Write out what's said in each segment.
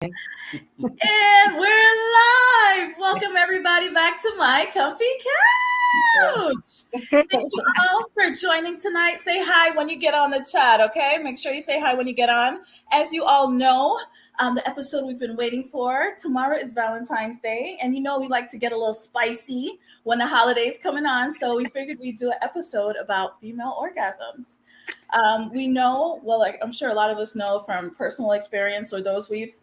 And we're live. Welcome everybody back to my comfy couch. Thank you all for joining tonight. Say hi when you get on the chat, okay? Make sure you say hi when you get on. As you all know, the episode we've been waiting for. Tomorrow is Valentine's Day, and you know we like to get a little spicy when the holiday's coming on. So we figured we'd do an episode about female orgasms. We know, well, like I'm sure a lot of us know from personal experience or those we've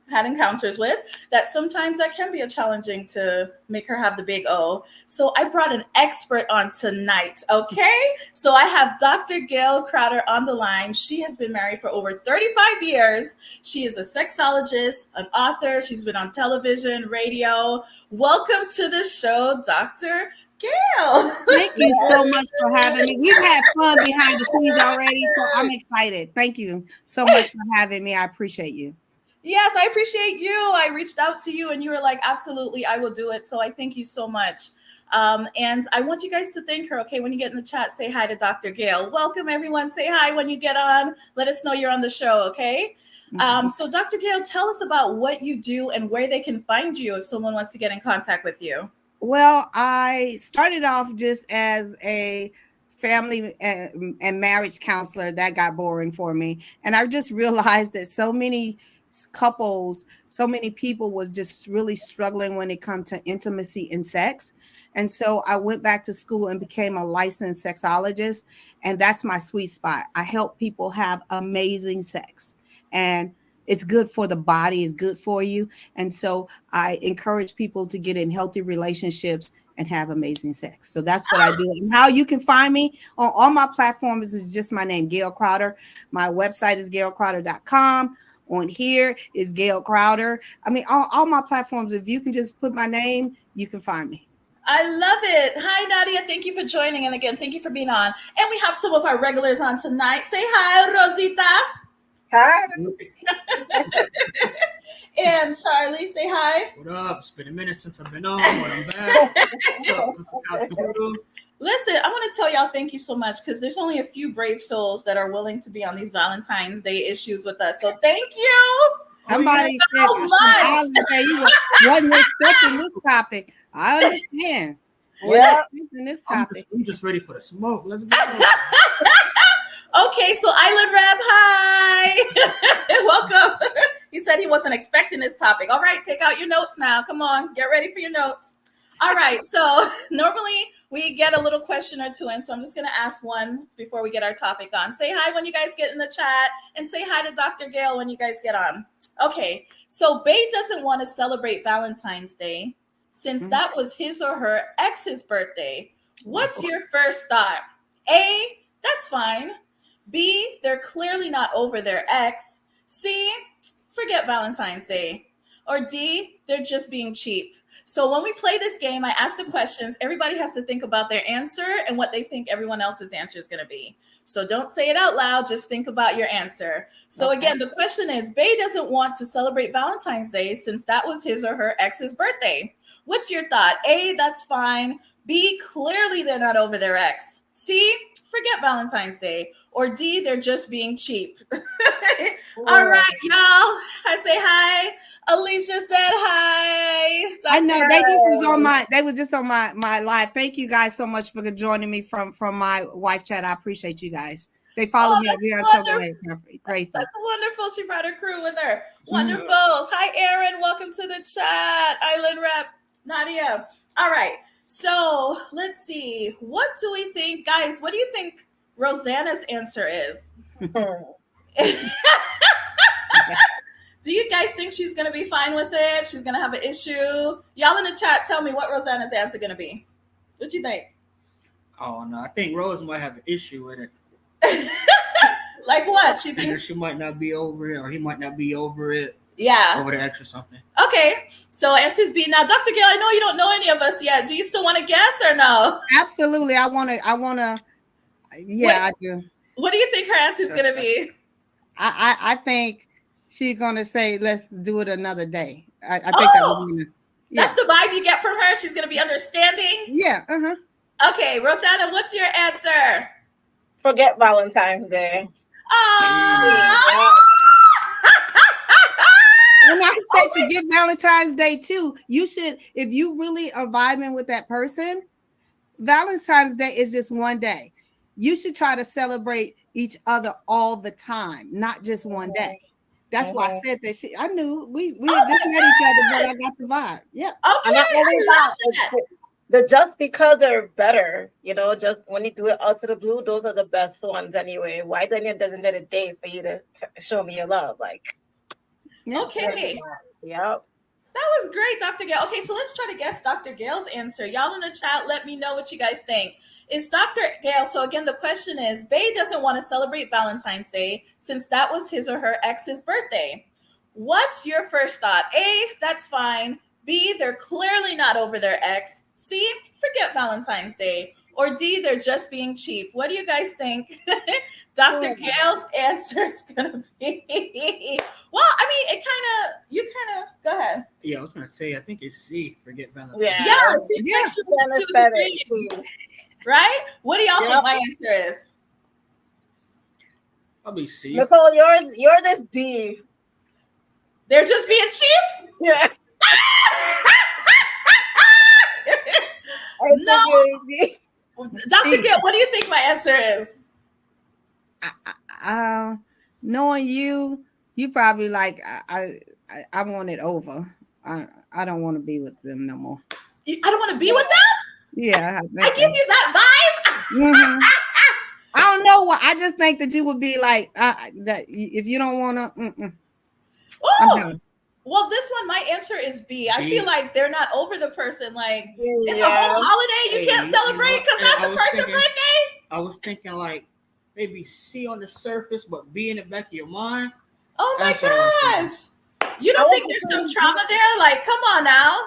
had encounters with, that sometimes that can be a challenging to make her have the big O. So I brought an expert on tonight, okay? So I have Dr. Gail Crowder on the line. She has been married for over 35 years. She is a sexologist, an author. She's been on television, radio. Welcome to the show, Dr. Gail. Thank you so much for having me. We've had fun behind the scenes already, so I'm excited. Thank you so much for having me. I appreciate you. Yes, I appreciate you. I reached out to you and you were like, absolutely, I will do it. So I thank you so much. And I want you guys to thank her. Okay, when you get in the chat, say hi to Dr. Gail. Welcome, everyone. Say hi when you get on. Let us know you're on the show, okay? So Dr. Gail, tell us about what you do and where they can find you if someone wants to get in contact with you. Well, I started off just as a family and marriage counselor. That got boring for me. And I just realized that so many couples, so many people was just really struggling when it comes to intimacy and sex. And so I went back to school and became a licensed sexologist. And that's my sweet spot. I help people have amazing sex. And it's good for the body, it's good for you. And so I encourage people to get in healthy relationships and have amazing sex. So that's what I do. And how you can find me on all my platforms is just my name, Gail Crowder. My website is gailcrowder.com. On here is Gail Crowder. I mean, all my platforms, if you can just put my name, you can find me. I love it. Hi, Nadia. Thank you for joining. And again, thank you for being on. And we have some of our regulars on tonight. Say hi, Rosita. Hi. And Charlie, say hi. What up? It's been a minute since I've been on, but I'm back. Listen, I want to tell y'all thank you so much because there's only a few brave souls that are willing to be on these Valentine's Day issues with us. So thank you. Somebody so much. You wasn't expecting this topic. I understand. Yeah. This topic. I'm just ready for the smoke. Let's go. Okay, so Island Rep, hi. Welcome. He said he wasn't expecting this topic. All right, take out your notes now. Come on, get ready for your notes. All right, so normally we get a little question or two in, so I'm just going to ask one before we get our topic on. Say hi when you guys get in the chat, and say hi to Dr. Gail when you guys get on. Okay, so Bae doesn't want to celebrate Valentine's Day since that was his or her ex's birthday. What's your first thought? A, that's fine. B, they're clearly not over their ex. C, forget Valentine's Day. Or D, they're just being cheap. So when we play this game, I ask the questions. Everybody has to think about their answer and what they think everyone else's answer is going to be. So don't say it out loud. Just think about your answer. So again, the question is, Bae doesn't want to celebrate Valentine's Day since that was his or her ex's birthday. What's your thought? A, that's fine. B, clearly they're not over their ex. C, forget Valentine's Day. Or D, they're just being cheap. All right, y'all. I say hi. Alicia said hi. I know they was just on my live. Thank you guys so much for joining me from my wife chat. I appreciate you guys. They follow me up here. I'm so grateful. That's wonderful. She brought her crew with her. Wonderful. Hi, Aaron. Welcome to the chat. Island Rep, Nadia. All right. So let's see. What do we think, guys? What do you think Rosanna's answer is? Do you guys think she's going to be fine with it? She's going to have an issue? Y'all in the chat, tell me what Rosanna's answer going to be. What do you think? Oh, no. I think Rose might have an issue with it. Like what? She thinks she might not be over it, or he might not be over it. Yeah. Over the ex or something. Okay. So answer's B. Now, Dr. Gail, I know you don't know any of us yet. Do you still want to guess or no? Absolutely. I want to. Yeah, I do. What do you think her answer is going to be? I think she's going to say, let's do it another day. I think that was that's the vibe you get from her. She's going to be understanding. Yeah. Okay. Rosanna, what's your answer? Forget Valentine's Day. Oh. And I would say forget Valentine's Day too. You should, if you really are vibing with that person, Valentine's Day is just one day. You should try to celebrate each other all the time, not just one day. That's why I said that. I knew we had just met each other, but I got the vibe. Yeah. Okay, And not only I that, love that. the just because they're better, just when you do it out of the blue, those are the best ones anyway. Why don't you designate a day for you to show me your love? Like, Yeah. Okay. Yep. That was great, Dr. Gail. Okay, so let's try to guess Dr. Gail's answer. Y'all in the chat, let me know what you guys think. Is Dr. Gail, so again, the question is, Bay doesn't want to celebrate Valentine's Day since that was his or her ex's birthday. What's your first thought? A, that's fine. B, they're clearly not over their ex. C, forget Valentine's Day. Or D, they're just being cheap. What do you guys think Dr. Gail's answer is going to be? Well, I mean, go ahead. Yeah, I was gonna say I think it's C. Forget Valentine's. Yeah. Yeah, seems like she was agreeing. Right? What do y'all think my answer is? Probably C. Nicole, yours is D. They're just being cheap? Yeah. No. Dr. Gail, what do you think my answer is? Knowing you probably like I want it over. I don't want to be with them no more. I don't want to be with them? Yeah, I give you that vibe. Mm-hmm. I don't know what. I just think that you would be like that if you don't want to. Oh, well, this one, my answer is B. I feel like they're not over the person. Like it's a whole holiday you can't celebrate because that's the person's birthday. I was thinking like maybe C on the surface, but B in the back of your mind. Oh my gosh! You don't think there's some trauma there? Like, come on now.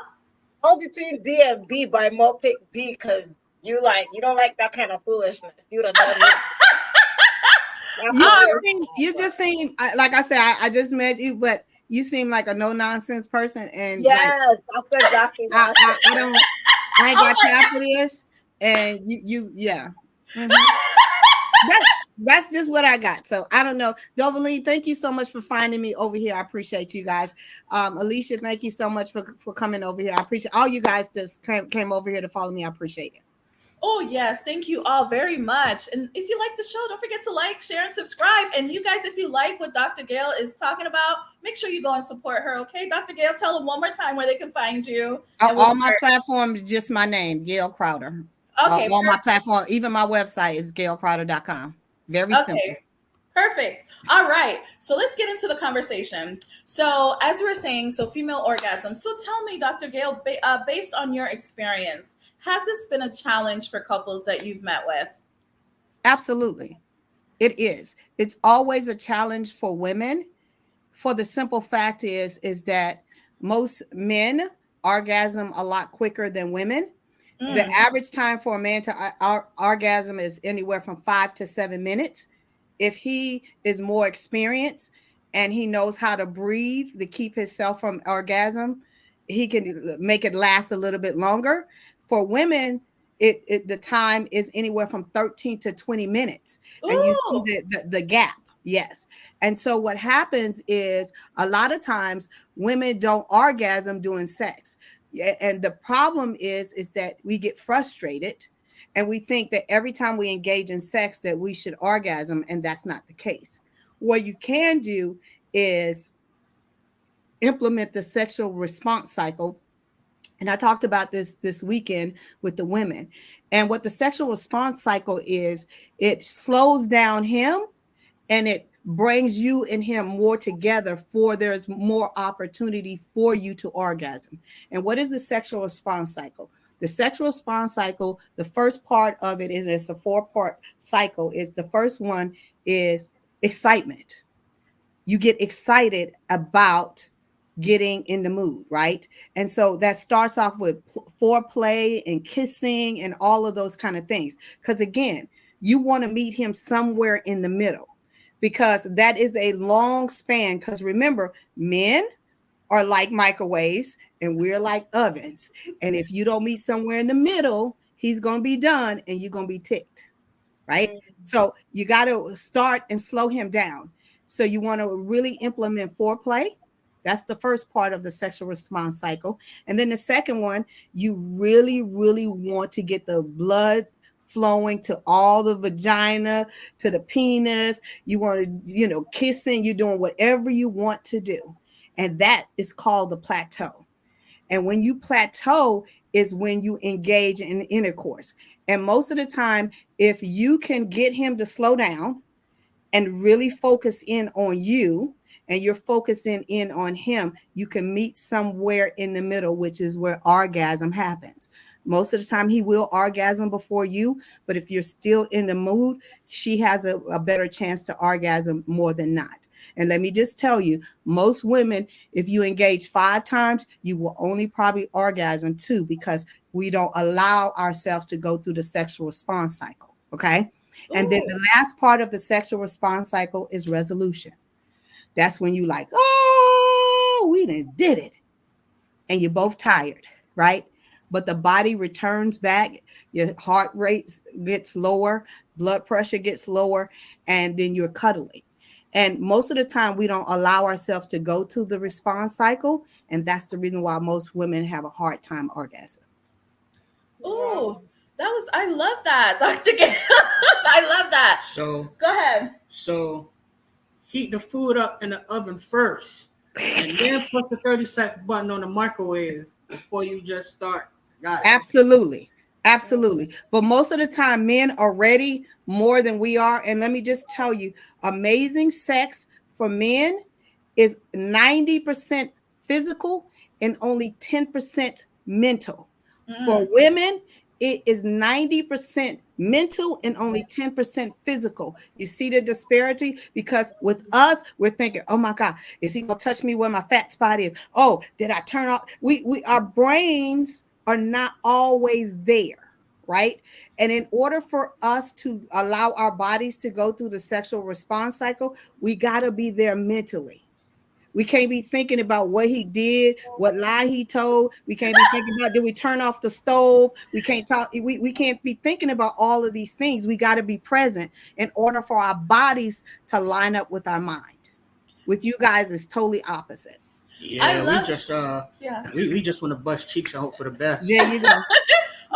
I'm between D and B, but I more pick D because you don't like that kind of foolishness. You don't know. You just seem like I said. I just met you, but you seem like a no nonsense person. And yes, that's exactly. I ain't got time for this. And yeah. Mm-hmm. That's just what I got. So I don't know. Dovaline, thank you so much for finding me over here. I appreciate you guys. Alicia, thank you so much for coming over here. I appreciate all you guys that came over here to follow me. I appreciate it. Oh, yes. Thank you all very much. And if you like the show, don't forget to like, share, and subscribe. And you guys, if you like what Dr. Gail is talking about, make sure you go and support her. Okay, Dr. Gail, tell them one more time where they can find you. All my platforms, just my name, Gail Crowder. Okay. All my platform, even my website is gailcrowder.com. Very simple. Perfect. All right. So let's get into the conversation. So as we were saying, female orgasm. So tell me, Dr. Gail, based on your experience, has this been a challenge for couples that you've met with? Absolutely. It is. It's always a challenge for women. For the simple fact is that most men orgasm a lot quicker than women. The average time for a man to orgasm is anywhere from 5 to 7 minutes. If he is more experienced and he knows how to breathe to keep himself from orgasm, he can make it last a little bit longer. For women, the time is anywhere from 13 to 20 minutes. Ooh. And you see the gap. Yes. And so what happens is a lot of times women don't orgasm during sex. And the problem is that we get frustrated and we think that every time we engage in sex that we should orgasm, and that's not the case. What you can do is implement the sexual response cycle. And I talked about this weekend with the women. And what the sexual response cycle is, it slows down him and it brings you and him more together for there's more opportunity for you to orgasm. And what is the sexual response cycle? The sexual response cycle, the first part of it is it's a 4-part cycle. Is the first one is excitement. You get excited about getting in the mood, right? And so that starts off with foreplay and kissing and all of those kind of things. Because again, you want to meet him somewhere in the middle. Because that is a long span. Because remember, men are like microwaves and we're like ovens. And if you don't meet somewhere in the middle, he's going to be done and you're going to be ticked, right? Mm-hmm. So you got to start and slow him down. So you want to really implement foreplay. That's the first part of the sexual response cycle. And then the second one, you really, really want to get the blood flowing to all the vagina, to the penis. You want to, kissing, you're doing whatever you want to do. And that is called the plateau. And when you plateau is when you engage in intercourse. And most of the time, if you can get him to slow down and really focus in on you, and you're focusing in on him, you can meet somewhere in the middle, which is where orgasm happens. Most of the time he will orgasm before you, but if you're still in the mood, she has a better chance to orgasm more than not. And let me just tell you, most women, if you engage 5 times, you will only probably orgasm 2, because we don't allow ourselves to go through the sexual response cycle. Okay. And then the last part of the sexual response cycle is resolution. That's when you like, oh, we did it. And you're both tired, right? But the body returns back. Your heart rate gets lower, blood pressure gets lower, and then you're cuddling. And most of the time, we don't allow ourselves to go to the response cycle. And that's the reason why most women have a hard time orgasm. Oh, I love that, Dr. Gail. I love that. So go ahead. So heat the food up in the oven first, and then push the 30-second button on the microwave before you just start. Got it. Absolutely. Absolutely. But most of the time, men are ready more than we are. And let me just tell you, amazing sex for men is 90% physical and only 10% mental. For women, it is 90% mental and only 10% physical. You see the disparity? Because with us, we're thinking, oh my God, is he gonna touch me where my fat spot is? Oh, did I turn off? Our brains are not always there, right? And in order for us to allow our bodies to go through the sexual response cycle, we gotta be there mentally. We can't be thinking about what he did, what lie he told. We can't be thinking about, did we turn off the stove? We can't talk. We can't be thinking about all of these things. We got to be present in order for our bodies to line up with our mind. With you guys, it's totally opposite. Yeah, we just want to bust cheeks and hope for the best. There you go.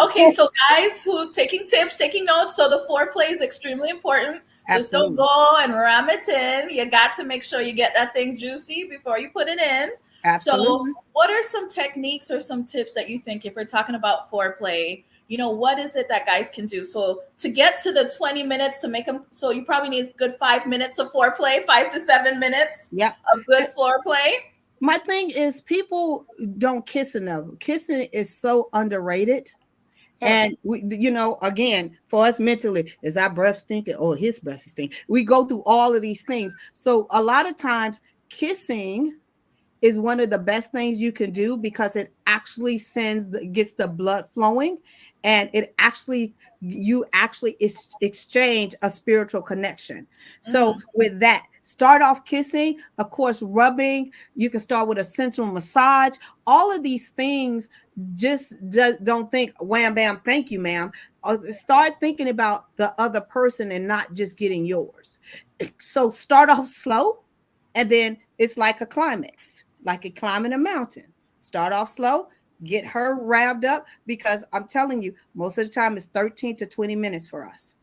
Okay, so guys who taking tips, taking notes. So the foreplay is extremely important. Just don't go and ram it in. You got to make sure you get that thing juicy before you put it in. Absolutely. So what are some techniques or some tips that you think, if we're talking about foreplay, what is it that guys can do? So to get to the 20 minutes to make them, so you probably need a good 5 minutes of foreplay, 5 to 7 minutes of good foreplay. My thing is, people don't kiss enough. Kissing is so underrated. And we, again, for us mentally, is our breath stinking or his breath is stinking? We go through all of these things. So a lot of times kissing is one of the best things you can do, because it actually gets the blood flowing, and you actually exchange a spiritual connection. So with that, start off kissing, of course, rubbing. You can start with a sensual massage. All of these things, just don't think wham bam thank you ma'am. Start thinking about the other person and not just getting yours. So start off slow, and then it's like a climax, like a climbing a mountain. Start off slow, get her revved up, because I'm telling you, most of the time it's 13 to 20 minutes for us.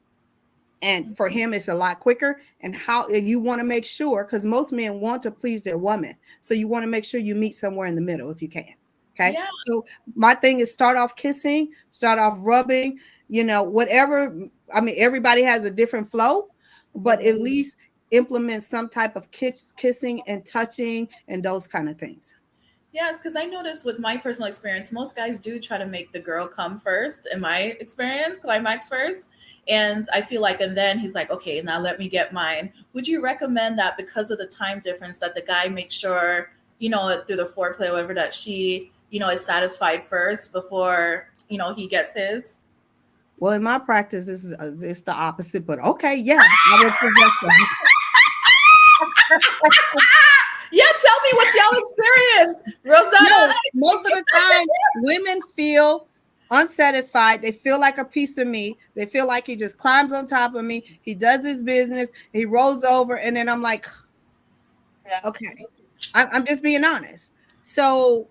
And for him, it's a lot quicker. And you want to make sure, because most men want to please their woman. So you want to make sure you meet somewhere in the middle if you can. Okay. Yeah. So my thing is, start off kissing, start off rubbing, whatever. I mean, everybody has a different flow, but at least implement some type of kissing and touching and those kind of things. Yes, because I noticed with my personal experience, most guys do try to make the girl come first. In my experience, climax first. And I feel like, and then he's like, okay, now let me get mine. Would you recommend that, because of the time difference, that the guy makes sure, through the foreplay or whatever, that she, is satisfied first before, he gets his? Well, in my practice, it's the opposite, but okay, yeah, I would suggest that. Yeah, tell me what's y'all experience, Rosetta. No, most of the time, women feel unsatisfied. They feel like a piece of me. They feel like he just climbs on top of me. He does his business. He rolls over, and then I'm like, okay. I'm just being honest. So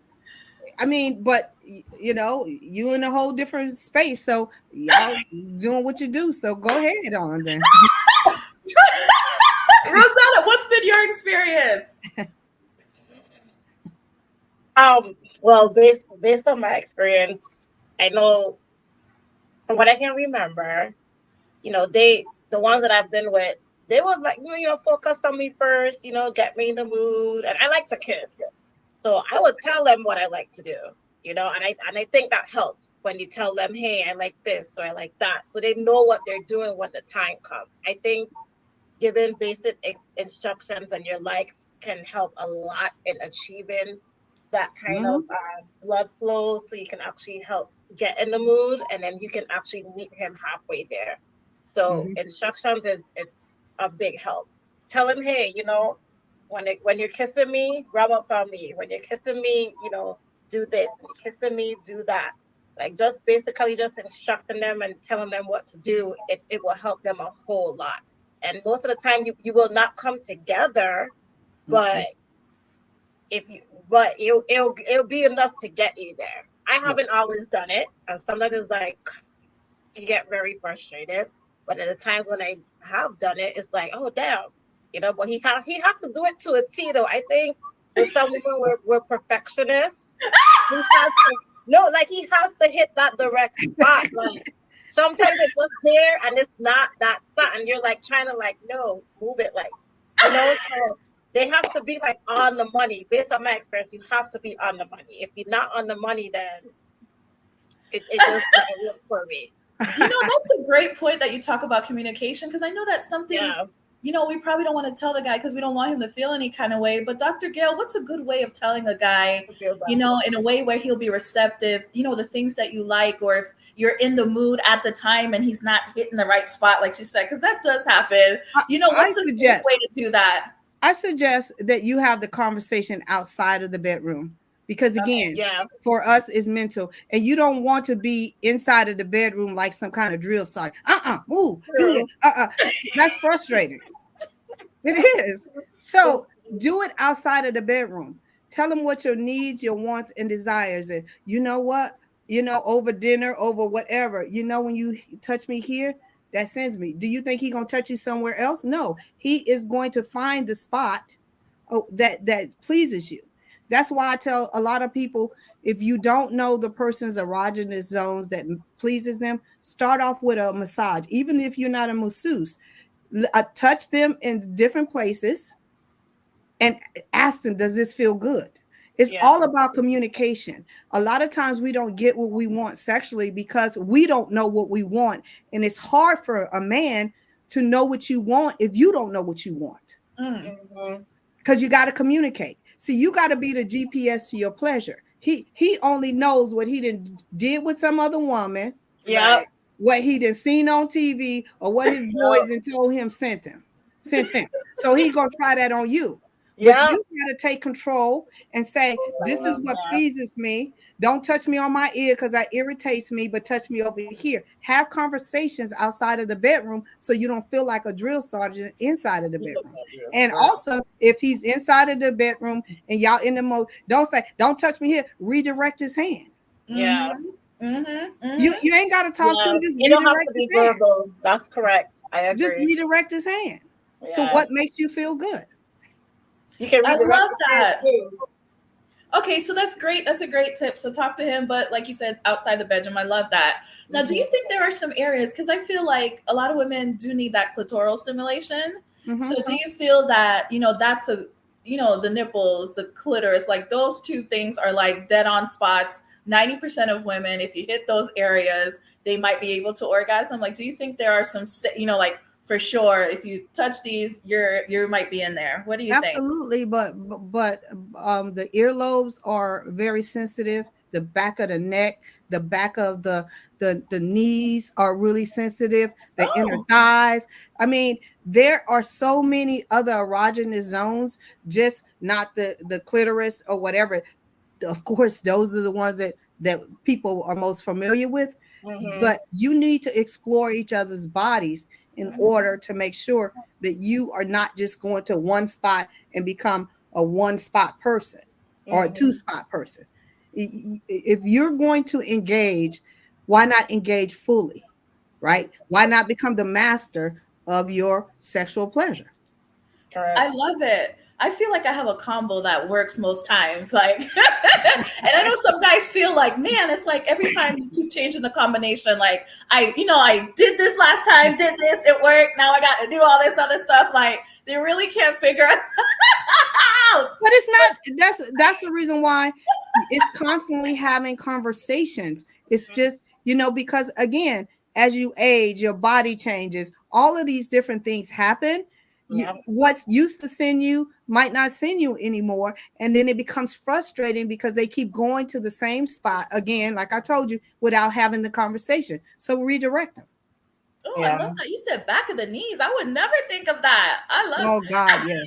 I mean, but you know, you in a whole different space, so y'all doing what you do. So go ahead on then. Rosetta, what's been your experience? Well, based on my experience, I know from what I can remember, the ones that I've been with, they would like, focus on me first, get me in the mood. And I like to kiss. So I would tell them what I like to do, and I think that helps when you tell them, hey, I like this or I like that. So they know what they're doing when the time comes. I think giving basic instructions and your likes can help a lot in achieving that kind of blood flow, so you can actually help get in the mood, and then you can actually meet him halfway there. So instructions it's a big help. Tell him, hey, when you're kissing me, rub up on me. When you're kissing me, do this. When you're kissing me, do that. Like, just basically just instructing them and telling them what to do, it will help them a whole lot. And most of the time you will not come together, but it'll be enough to get you there. I haven't always done it, and sometimes it's like you get very frustrated. But at the times when I have done it, it's like, oh damn, But he have to do it to a T though. I think with some women we're perfectionists. He has to he has to hit that direct spot. Like, sometimes it's just there and it's not that spot, and you're like trying to no, move it, so they have to be like on the money. Based on my experience, you have to be on the money. If you're not on the money, then it just doesn't work for me. That's a great point that you talk about communication, because I know that's something, we probably don't want to tell the guy because we don't want him to feel any kind of way. But Dr. Gail, what's a good way of telling a guy, in a way where he'll be receptive, the things that you like, or if you're in the mood at the time and he's not hitting the right spot, like she said, because that does happen. What's a safe way to do that? I suggest that you have the conversation outside of the bedroom. Because again, for us, it's mental, and you don't want to be inside of the bedroom like some kind of drill sergeant. Move, do it. That's frustrating. It is. So do it outside of the bedroom. Tell them what your needs, your wants, and desires. And you know what? Over dinner, over whatever. When you touch me here, that sends me. Do you think he's gonna touch you somewhere else? No, he is going to find the spot that pleases you. That's why I tell a lot of people, if you don't know the person's erogenous zones that pleases them, start off with a massage. Even if you're not a masseuse, touch them in different places and ask them, does this feel good? It's all about communication. A lot of times we don't get what we want sexually because we don't know what we want. And it's hard for a man to know what you want if you don't know what you want. Because you got to communicate. See, you got to be the GPS to your pleasure. He only knows what he did with some other woman. Yeah. What he done seen on TV, or what his boys and told him sent him. So he gonna try that on you. But you gotta take control and say, this is what pleases me. Don't touch me on my ear because that irritates me, but touch me over here. Have conversations outside of the bedroom so you don't feel like a drill sergeant inside of the bedroom. And also, if he's inside of the bedroom and y'all in the mode, don't say, don't touch me here. Redirect his hand. Yeah. You ain't got to talk to him. Just you don't have to be verbal. That's correct. I agree. Just redirect his hand to what makes you feel good. You can redirect. I love that. Okay, so that's great. That's a great tip. So talk to him, but like you said, outside the bedroom. I love that. Now, do you think there are some areas, because I feel like a lot of women do need that clitoral stimulation. So do you feel that, that's the nipples, the clitoris, like those two things are like dead on spots. 90% of women, if you hit those areas, they might be able to orgasm. Like, do you think there are some, like, for sure, if you touch these, you might be in there? What do you think? Absolutely, but the earlobes are very sensitive. The back of the neck, the back of the knees are really sensitive. The inner thighs. I mean, there are so many other erogenous zones, just not the clitoris or whatever. Of course, those are the ones that people are most familiar with. But you need to explore each other's bodies in order to make sure that you are not just going to one spot and become a one spot person or a two spot person. If you're going to engage, why not engage fully, right? Why not become the master of your sexual pleasure? Correct. I love it. I feel like I have a combo that works most times. Like, and I know some guys feel like, man, it's like every time you keep changing the combination. Like, I did this last time, did this, it worked. Now I got to do all this other stuff. Like, they really can't figure us out. But it's not. That's the reason why it's constantly having conversations. It's just, because again, as you age, your body changes. All of these different things happen. Yeah. What's used to send you might not send you anymore, and then it becomes frustrating because they keep going to the same spot again, like I told you, without having the conversation. So redirect them. Oh, I love that. You said back of the knees. I would never think of that. I love. Oh God, yes.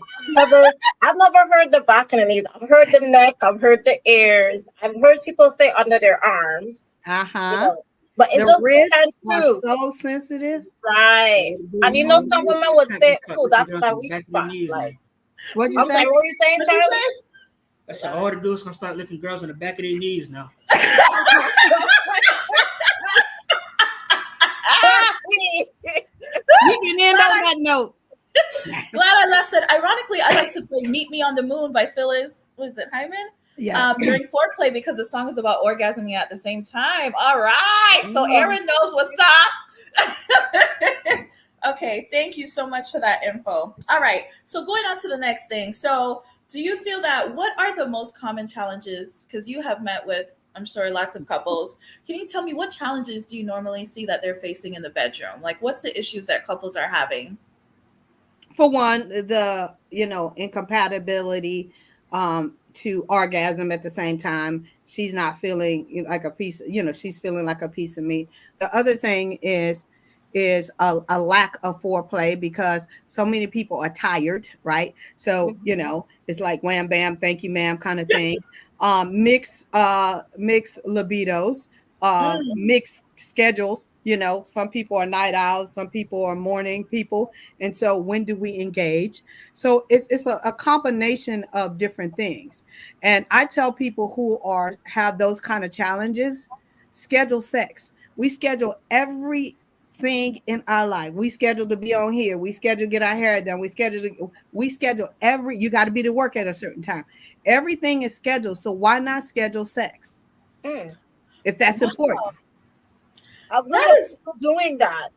I've never heard the back and the knees. I've heard the neck. I've heard the ears. I've heard people say under their arms. But it's the just wrists too. Are so sensitive, right? And some women would say, "Oh, that's my weak spot." Like, what you I'm say? sorry, what were you saying, Charlie? I said all the dudes gonna start licking girls in the back of their knees now. You can end on that note. Glad I left said, ironically, I like to play Meet Me on the Moon by Phyllis, was it Hyman? Yeah. During foreplay because the song is about orgasming at the same time. All right. So Aaron knows what's up. Okay. Thank you so much for that info. All right. So going on to the next thing. So do you feel that what are the most common challenges? Because you have met with, I'm sure, lots of couples. Can you tell me what challenges do you normally see that they're facing in the bedroom? Like what's the issues that couples are having? For one, the incompatibility to orgasm at the same time. She's not feeling like a piece, she's feeling like a piece of meat. The other thing is a lack of foreplay because so many people are tired, right? So, it's like wham bam, thank you, ma'am, kind of thing. Mixed libidos, mixed schedules. Some people are night owls, some people are morning people. And so when do we engage? So it's a combination of different things. And I tell people who have those kind of challenges, schedule sex. We schedule everything in our life. We schedule to be on here. We schedule to get our hair done. We schedule you got to be to work at a certain time. Everything is scheduled. So why not schedule sex? If that's important. I've heard of people doing that.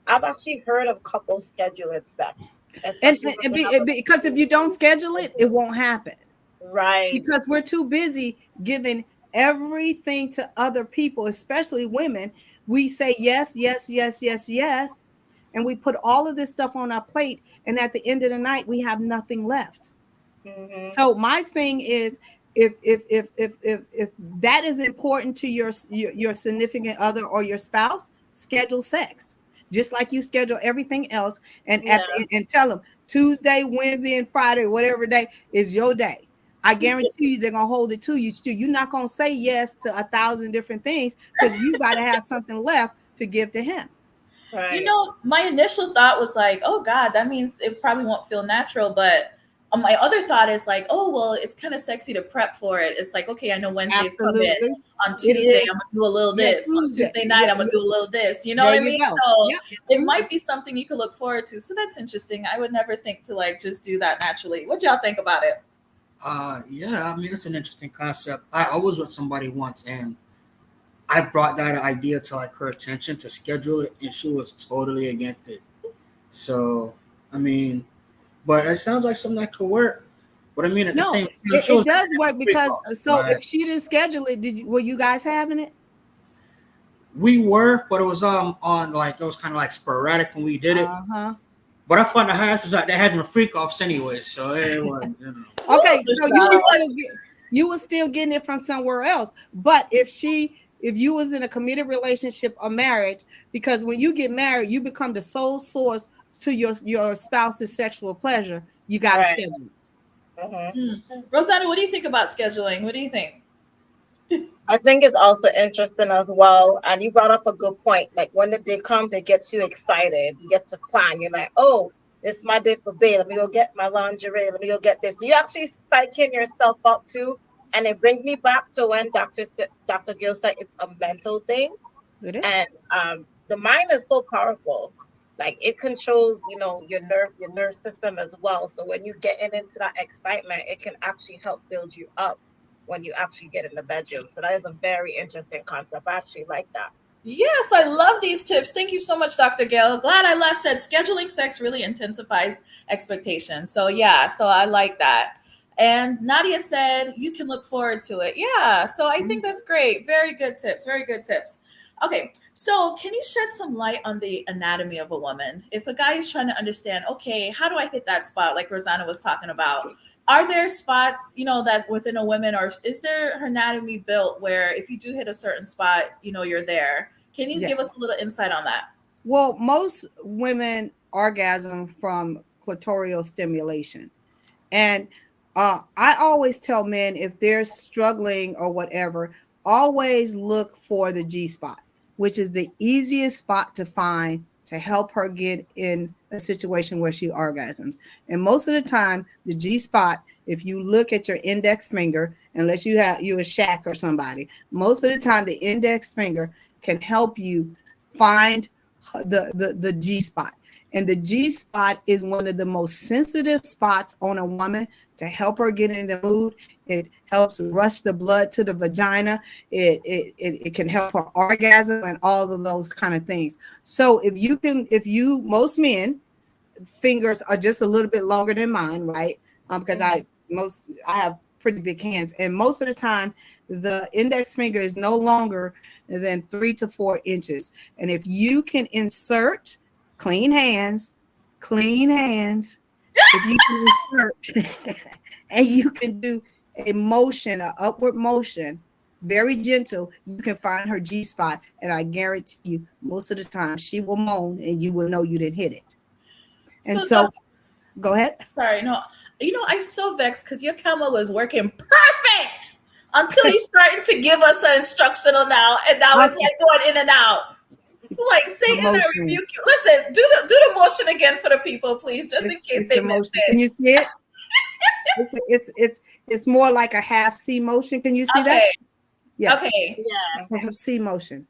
I've actually heard of couples scheduling sex. And because if you don't schedule it, it won't happen. Right. Because we're too busy giving everything to other people, especially women. We say yes, yes, yes, yes, yes. And we put all of this stuff on our plate. And at the end of the night, we have nothing left. Mm-hmm. So my thing is, if that is important to your significant other or your spouse, schedule sex just like you schedule everything else, and and tell them Tuesday, Wednesday, and Friday, whatever day is your day. I guarantee you they're gonna hold it to you. You're not gonna say yes to 1,000 different things because you got to have something left to give to him. Right. My initial thought was like, oh God, that means it probably won't feel natural, but my other thought is like, oh, well, it's kind of sexy to prep for it. It's like, okay, I know Wednesday's coming. On Tuesday, I'm going to do a little this. On Tuesday night, I'm going to do a little this. You know what I mean? So it might be something you could look forward to. So that's interesting. I would never think to like just do that naturally. What y'all think about it? Yeah, I mean, it's an interesting concept. I was with somebody once and I brought that idea to like her attention to schedule it, and she was totally against it. So, I mean, but it sounds like something that could work. But I mean, at the same time, it does work because if she didn't schedule it, were you guys having it? We were, but it was on like it was kind of like sporadic when we did it. But I found the houses out there having freak offs anyway, so it wasn't. Okay, so you were still getting it from somewhere else. But if you was in a committed relationship or marriage, because when you get married, you become the sole source to your spouse's sexual pleasure. You got to schedule. Rosanna, what do you think about scheduling? What do you think? I think it's also interesting as well. And you brought up a good point. Like when the day comes, it gets you excited. You get to plan. You're like, oh, it's my day for bed. Let me go get my lingerie. Let me go get this. So you actually psyching yourself up too. And it brings me back to when Dr. Gill said it's a mental thing. It is. And the mind is so powerful. Like it controls, your nerve system as well. So when you get into that excitement, it can actually help build you up when you actually get in the bedroom. So that is a very interesting concept. I actually like that. Yes, I love these tips. Thank you so much, Dr. Gail. Glad I left said scheduling sex really intensifies expectations. So yeah, so I like that. And Nadia said you can look forward to it. Yeah, so I think that's great. Very good tips. Very good tips. Okay, so can you shed some light on the anatomy of a woman? If a guy is trying to understand, okay, how do I hit that spot like Rosanna was talking about? Are there spots, that within a woman, or is there her anatomy built where if you do hit a certain spot, you're there? Can you Yeah. give us a little insight on that? Well, most women orgasm from clitoral stimulation. And I always tell men if they're struggling or whatever, always look for the G spot, which is the easiest spot to find to help her get in a situation where she orgasms. And most of the time, the G spot, if you look at your index finger, unless you a Shaq or somebody, most of the time the index finger can help you find the G spot. And the G spot is one of the most sensitive spots on a woman to help her get in the mood. It helps rush the blood to the vagina. It can help her orgasm and all of those kind of things. So most men fingers are just a little bit longer than mine, right? Because I have pretty big hands, and most of the time the index finger is no longer than 3 to 4 inches. And if you can insert clean hands, if you can insert and you can do an upward motion, very gentle, you can find her G spot. And I guarantee you, most of the time she will moan and you will know you didn't hit it. And so go ahead. Sorry, no. I'm so vexed because your camera was working perfect until he's starting to give us an instructional now, and now it's like going in and out. Like Satan, I rebuke you. Listen, do the motion again for the people, please, just in case they missed it. Can you see it? It's more like a half C motion. Can you see that? Yes. Okay. Yeah. Half C motion,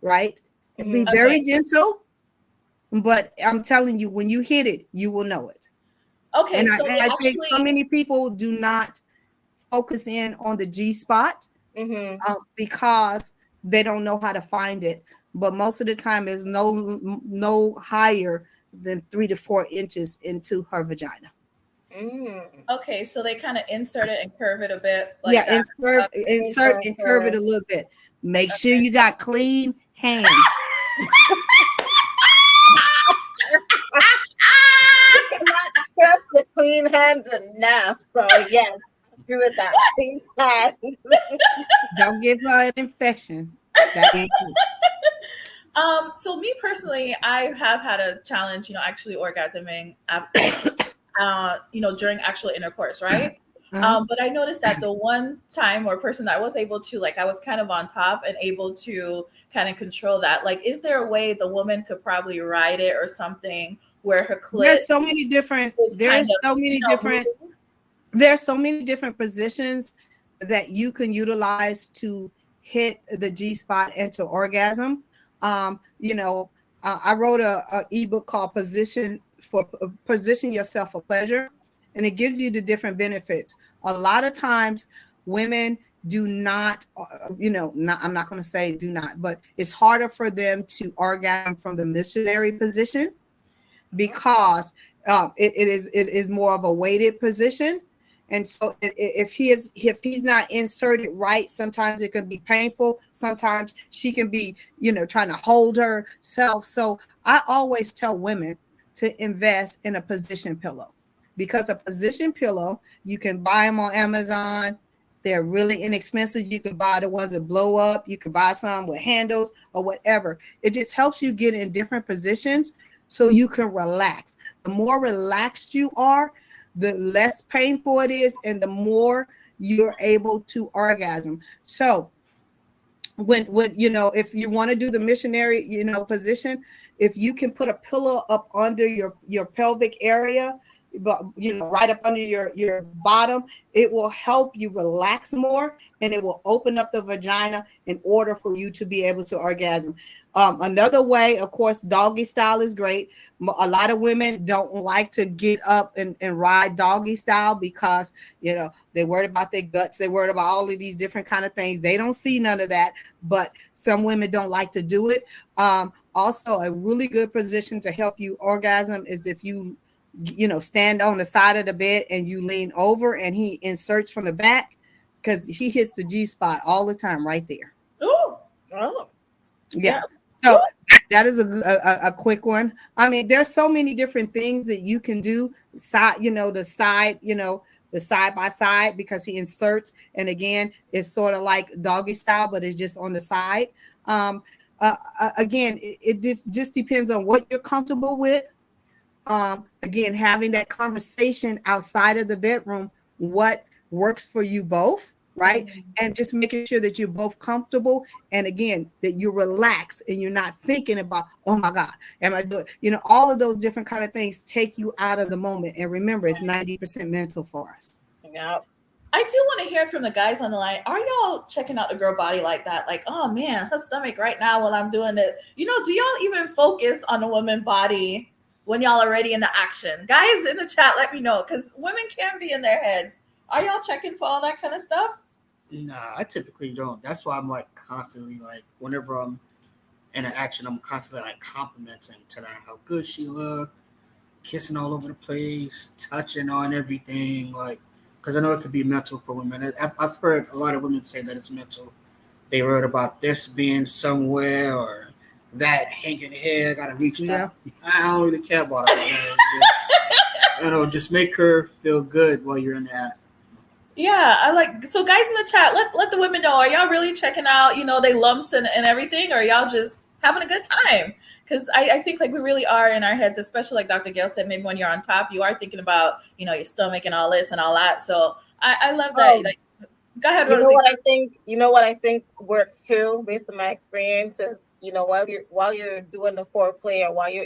right? Be very gentle, but I'm telling you, when you hit it, you will know it. Okay. And I think so many people do not focus in on the G spot because they don't know how to find it. But most of the time, it's no higher than 3 to 4 inches into her vagina. Okay, so they kind of insert it and curve it a bit. Insert and curve it a little bit. Make sure you got clean hands. You cannot trust the clean hands enough. So yes, I agree with that. Clean hands. Don't give her an infection. That ain't good. So me personally, I have had a challenge, actually orgasming after, during actual intercourse, right? But I noticed that the one time or person that I was able to, I was kind of on top and able to kind of control that. Is there a way the woman could probably ride it or something where her clit? There's so many different positions that you can utilize to hit the G spot and to orgasm. I wrote a ebook called Position Yourself for Pleasure, and it gives you the different benefits. A lot of times women do not, I'm not going to say do not, but it's harder for them to orgasm from the missionary position because it is more of a weighted position. And so if he's not inserted right, sometimes it can be painful. Sometimes she can be, trying to hold herself. So I always tell women to invest in a position pillow, because a position pillow, you can buy them on Amazon. They're really inexpensive. You can buy the ones that blow up. You can buy some with handles or whatever. It just helps you get in different positions so you can relax. The more relaxed you are, the less painful it is, and the more you're able to orgasm. So when if you want to do the missionary, position, if you can put a pillow up under your pelvic area, but right up under your bottom, it will help you relax more, and it will open up the vagina in order for you to be able to orgasm. Another way, of course, doggy style is great. A lot of women don't like to get up and ride doggy style because they're worried about their guts, they're worried about all of these different kind of things. They don't see none of that, but some women don't like to do it. Also, a really good position to help you orgasm is if you stand on the side of the bed and you lean over and he inserts from the back, because he hits the G spot all the time right there. Ooh. Oh. Yeah. So that is a quick one. I mean, there's so many different things that you can do. The side by side, because he inserts, and again, it's sort of like doggy style, but it's just on the side. Again, it just depends on what you're comfortable with. Again, having that conversation outside of the bedroom, what works for you both, right? And just making sure that you're both comfortable, and again, that you relax and you're not thinking about, oh my God, am I doing, all of those different kind of things take you out of the moment. And remember, it's 90% mental for us. Yeah. I do want to hear from the guys on the line. Are y'all checking out the girl body like that? Like, oh man, her stomach right now while I'm doing it. Do y'all even focus on the woman body when y'all are already in the action? Guys in the chat, let me know, because women can be in their heads. Are y'all checking for all that kind of stuff? Nah, I typically don't. That's why I'm like constantly, like, whenever I'm in an action, I'm constantly like complimenting to her how good she looked, kissing all over the place, touching on everything, like, because I know it could be mental for women. I've heard a lot of women say that it's mental. They heard about this being somewhere or that hanging here, gotta reach out. I don't really care about it. Just make her feel good while you're in the act. Yeah, I like, so guys in the chat, let the women know, are y'all really checking out, they lumps and everything, or are y'all just having a good time? Because I think like we really are in our heads, especially like Dr. Gail said, maybe when you're on top, you are thinking about, your stomach and all this and all that. So I love that. Like, go ahead, Rosie. You know what I think works too, based on my experience, is, while you're doing the foreplay or while you're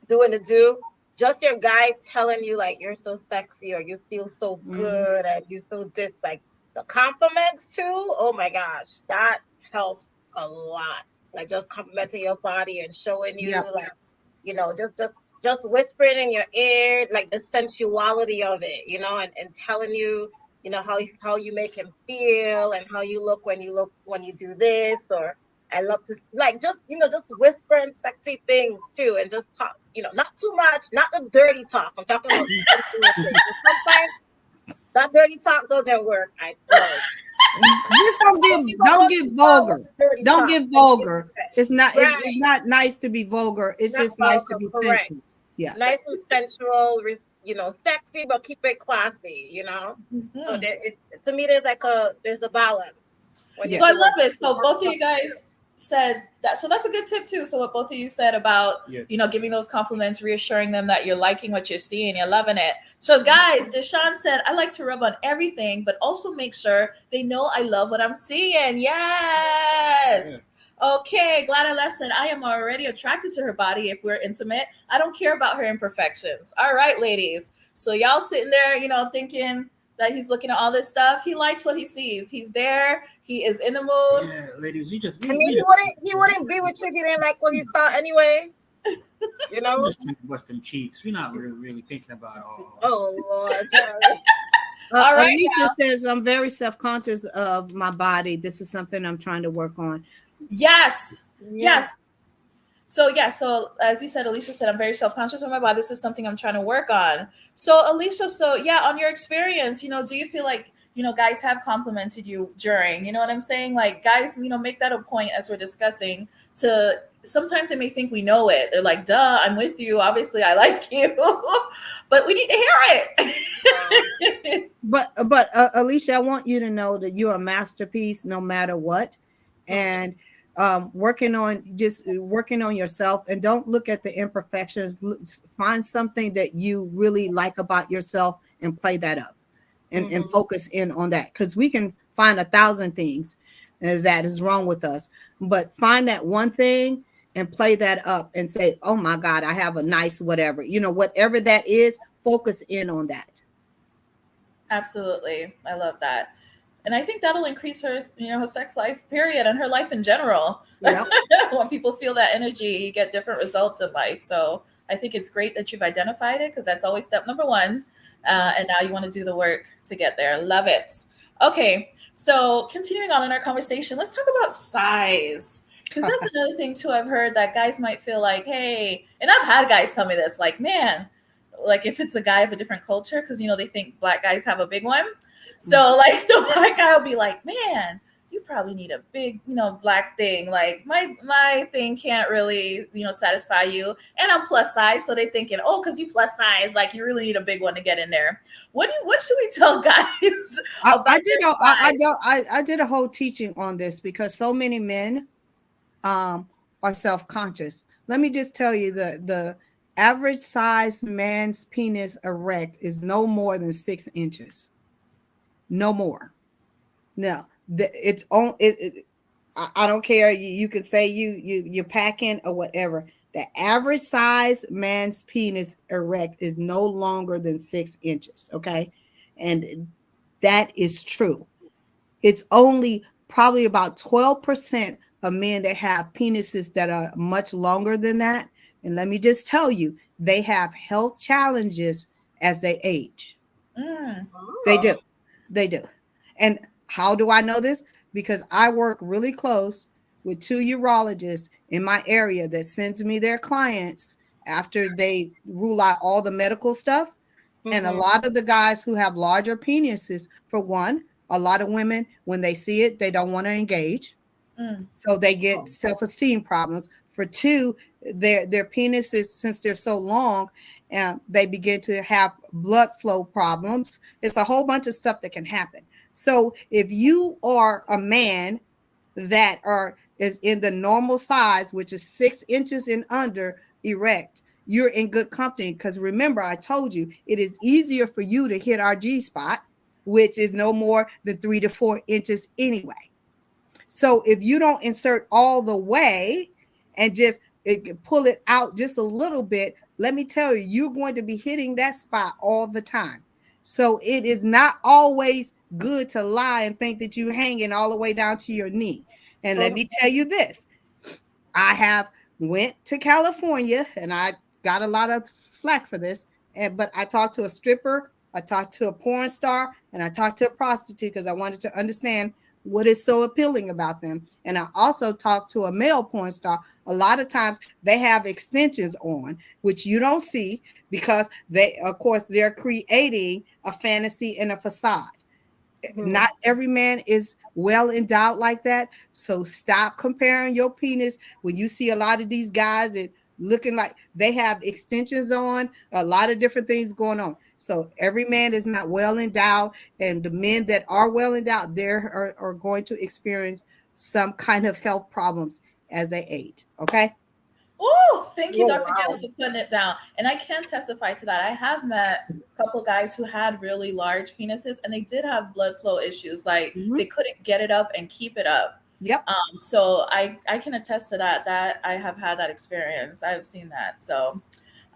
doing the do, just your guy telling you like you're so sexy or you feel so good and you so this, like the compliments too. Oh my gosh, that helps a lot. Like just complimenting your body and showing you like, just whispering in your ear, like the sensuality of it, and telling you, how you make him feel and how you look when you do this, or I love to like just whispering sexy things too, and just talk, not too much, not the dirty talk. I'm talking about sometimes that dirty talk doesn't work. Just don't get vulgar. Don't get vulgar. It's not nice to be vulgar. It's just nice to be sensual. Yeah, nice and sensual, sexy, but keep it classy. So to me, there's a balance. So I love it. So both of you guys said that. So that's a good tip too. So what both of you said about, giving those compliments, reassuring them that you're liking what you're seeing, you're loving it. So guys, Deshaun said, I like to rub on everything, but also make sure they know I love what I'm seeing. Yes. Okay. Glad I left said, I am already attracted to her body if we're intimate. I don't care about her imperfections. All right, ladies. So y'all sitting there, thinking that he's looking at all this stuff. He likes what he sees. He's there. He is in the mood. Yeah, ladies, he wouldn't be with you if he didn't like what he saw anyway. Just trying to bust them cheeks. We're not really thinking about all. Oh Lord, Charlie. All right. Alicia says, I'm very self-conscious of my body. This is something I'm trying to work on. Yes. So as you said, Alicia said, I'm very self-conscious of my body. This is something I'm trying to work on. So Alicia, on your experience, do you feel like, guys have complimented you during, what I'm saying? Like guys, make that a point as we're discussing to, sometimes they may think we know it. They're like, duh, I'm with you. Obviously I like you, but we need to hear it. But Alicia, I want you to know that you're a masterpiece no matter what. And working on yourself, and don't look at the imperfections. Find something that you really like about yourself and play that up and focus in on that, because we can find 1,000 things that is wrong with us, but find that one thing and play that up and say, oh my God, I have a nice whatever. Whatever that is, focus in on that. Absolutely. I love that. And I think that'll increase her, her sex life, period, and her life in general. Yep. When people feel that energy, you get different results in life. So I think it's great that you've identified it, because that's always step number one. And now you want to do the work to get there. Love it. Okay. So continuing on in our conversation, let's talk about size. Because that's another thing too. I've heard that guys might feel like, hey, and I've had guys tell me this, like, man, like if it's a guy of a different culture, because they think black guys have a big one. So like the white guy will be like, man, you probably need a big, black thing. Like my thing can't really, satisfy you. And I'm plus size. So they thinking, oh, because you plus size, like you really need a big one to get in there. What should we tell guys about I did a whole teaching on this, because so many men are self-conscious. Let me just tell you, the average size man's penis erect is no more than 6 inches. No more. No, it's on it. I don't care. You could say you're packing or whatever. The average size man's penis erect is no longer than 6 inches. Okay. And that is true. It's only probably about 12% of men that have penises that are much longer than that. And let me just tell you, they have health challenges as they age. They do. They do. And how do I know this? Because I work really close with 2 urologists in my area that sends me their clients after they rule out all the medical stuff. Mm-hmm. And a lot of the guys who have larger penises, for one, a lot of women, when they see it, they don't want to engage. So they get self-esteem problems. For 2, their penises, since they're so long, they begin to have blood flow problems. It's a whole bunch of stuff that can happen. So if you are a man that is in the normal size, which is 6 inches and under erect, you're in good company. Because remember, I told you it is easier for you to hit our G spot, which is no more than 3 to 4 inches anyway. So if you don't insert all the way and just pull it out just a little bit, let me tell you, you're going to be hitting that spot all the time. So it is not always good to lie and think that you're hanging all the way down to your knee. And let me tell you this, I have went to California, and I got a lot of flack for this, but I talked to a stripper, I talked to a porn star, and I talked to a prostitute because I wanted to understand what is so appealing about them. And I also talked to a male porn star. A lot of times they have extensions on, which you don't see, because they're creating a fantasy and a facade. Not every man is well endowed like that. So stop comparing your penis. When you see a lot of these guys that looking like they have extensions on, a lot of different things going on. So every man is not well endowed, and the men that are well endowed, they are going to experience some kind of health problems as they age. Okay. Oh, thank you, Dr. Gail, for putting it down. And I can testify to that. I have met a couple guys who had really large penises, and they did have blood flow issues. Like they couldn't get it up and keep it up. Yep. So I can attest to that I have had that experience. I've seen that. So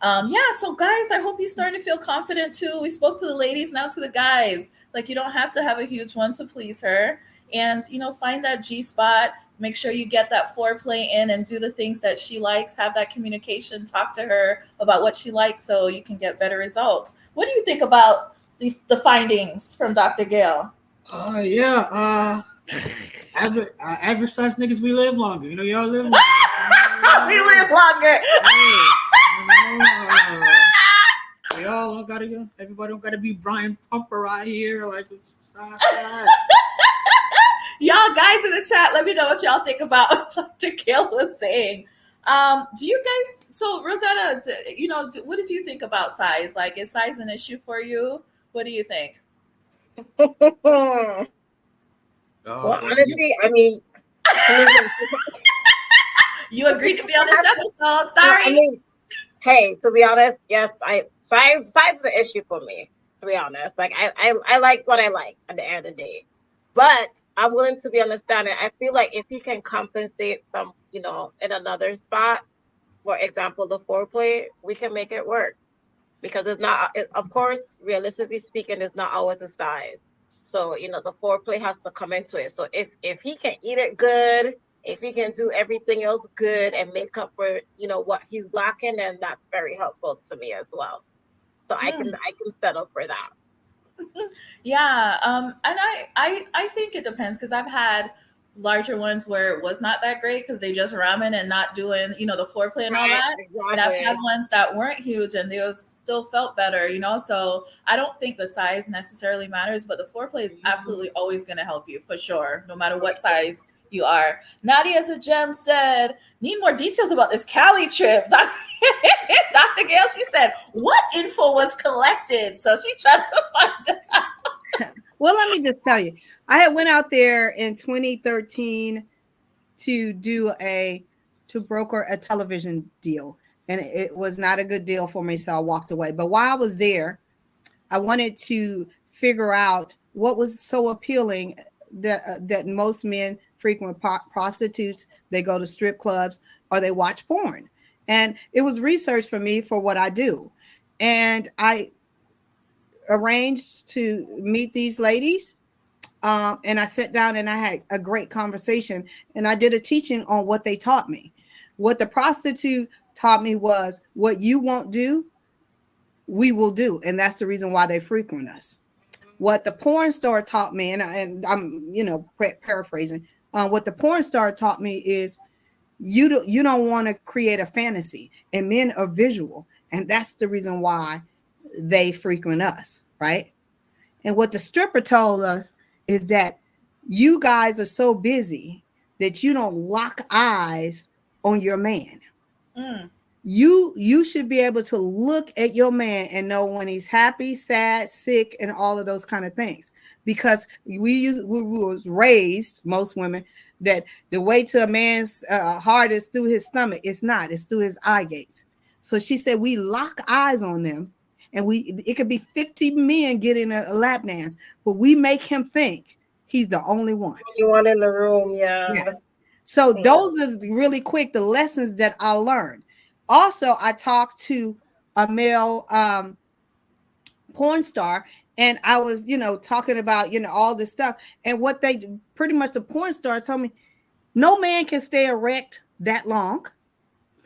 so guys, I hope you're starting to feel confident too. We spoke to the ladies, now to the guys. Like, you don't have to have a huge one to please her. And, find that G spot. Make sure you get that foreplay in and do the things that she likes. Have that communication. Talk to her about what she likes so you can get better results. What do you think about the findings from Dr. Gail? Average size niggas, we live longer. Y'all live longer. We live longer. We all don't gotta everybody don't gotta be Brian Pumper out here like it's size. Y'all guys in the chat, let me know what y'all think about what Dr. Gail was saying. Do you guys, so Rosetta, what did you think about size? Like, is size an issue for you? What do you think? Well, honestly, I mean, you agreed to be on this episode. Sorry. Hey, to be honest, yes, size is an issue for me. To be honest, like I like what I like at the end of the day. But I'm willing to be understanding. I feel like if he can compensate some, you know, in another spot, for example, the foreplay, we can make it work. Because it's not, of course, realistically speaking, it's not always the size. So, you know, the foreplay has to come into it. So if he can eat it good, if he can do everything else good and make up for, you know, what he's lacking, then that's very helpful to me as well. So I can settle for that. Yeah, and I think it depends because I've had larger ones where it was not that great because they just ramen and not doing, the foreplay and all Right, that. And I've had exactly. ones that weren't huge and they still felt better. So I don't think the size necessarily matters, but the foreplay is absolutely always going to help you for sure, no matter what size you are. Nadia as a gem said, need more details about this Cali trip. Dr. Gail, she said, what info was collected? So she tried to find out. Well, let me just tell you, I had went out there in 2013 to broker a television deal, and it was not a good deal for me, so I walked away. But while I was there, I wanted to figure out what was so appealing that most men frequent prostitutes, they go to strip clubs, or they watch porn. And it was research for me for what I do. And I arranged to meet these ladies. And I sat down and I had a great conversation, and I did a teaching on what they taught me. What the prostitute taught me was, what you won't do, we will do. And that's the reason why they frequent us. What the porn star taught me, and I'm paraphrasing, what the porn star taught me is, you don't want to create a fantasy, and men are visual, and that's the reason why they frequent us, right? And what the stripper told us is that you guys are so busy that you don't lock eyes on your man. Mm. You should be able to look at your man and know when he's happy, sad, sick, and all of those kind of things. Because we was raised, most women, that the way to a man's heart is through his stomach. It's not. It's through his eye gates. So she said we lock eyes on them, and it could be 50 men getting a lap dance, but we make him think he's the only one. You want in the room, yeah. Yeah. So those are really quick the lessons that I learned. Also, I talked to a male porn star, and I was, talking about, all this stuff. And what they pretty much, the porn star told me, no man can stay erect that long.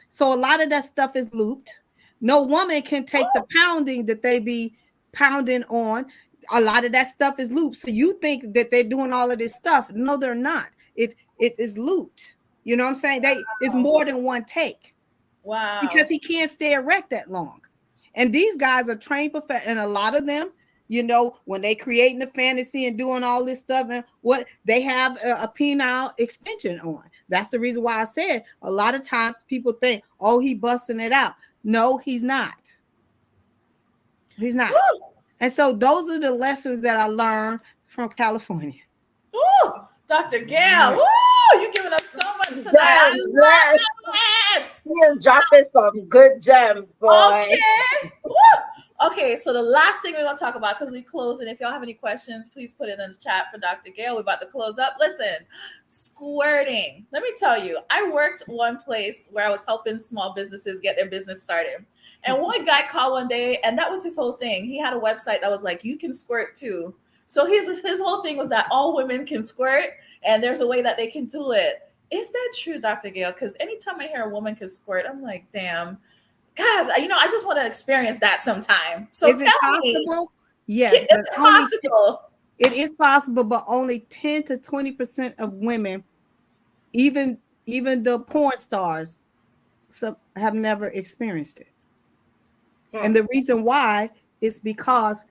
So a lot of that stuff is looped. No woman can take the pounding that they be pounding on. A lot of that stuff is looped. So you think that they're doing all of this stuff. No, they're not. It is looped. You know what I'm saying? It's more than one take. Wow. Because he can't stay erect that long. And these guys are trained and a lot of them, when they creating the fantasy and doing all this stuff, and what they have a penile extension on. That's the reason why I said a lot of times people think, oh, he busting it out. No, he's not. He's not. Woo! And so those are the lessons that I learned from California. Woo! Dr. Gail, woo! You're giving us so much tonight. Yes. You're dropping some good gems, boy. Okay. Woo! Okay, so the last thing we're going to talk about, because we close, and if y'all have any questions, please put it in the chat for Dr. Gail. We're about to close up. Listen, squirting. Let me tell you, I worked one place where I was helping small businesses get their business started. And one guy called one day, and that was his whole thing. He had a website that was like, you can squirt too. So his whole thing was that all women can squirt, and there's a way that they can do it. Is that true, Dr. Gail? Because anytime I hear a woman can squirt, I'm like, damn. God, I just want to experience that sometime. So is it possible? Yes, is it possible? It is possible, but only 10 to 20% of women, even the porn stars, have never experienced it. And the reason why is because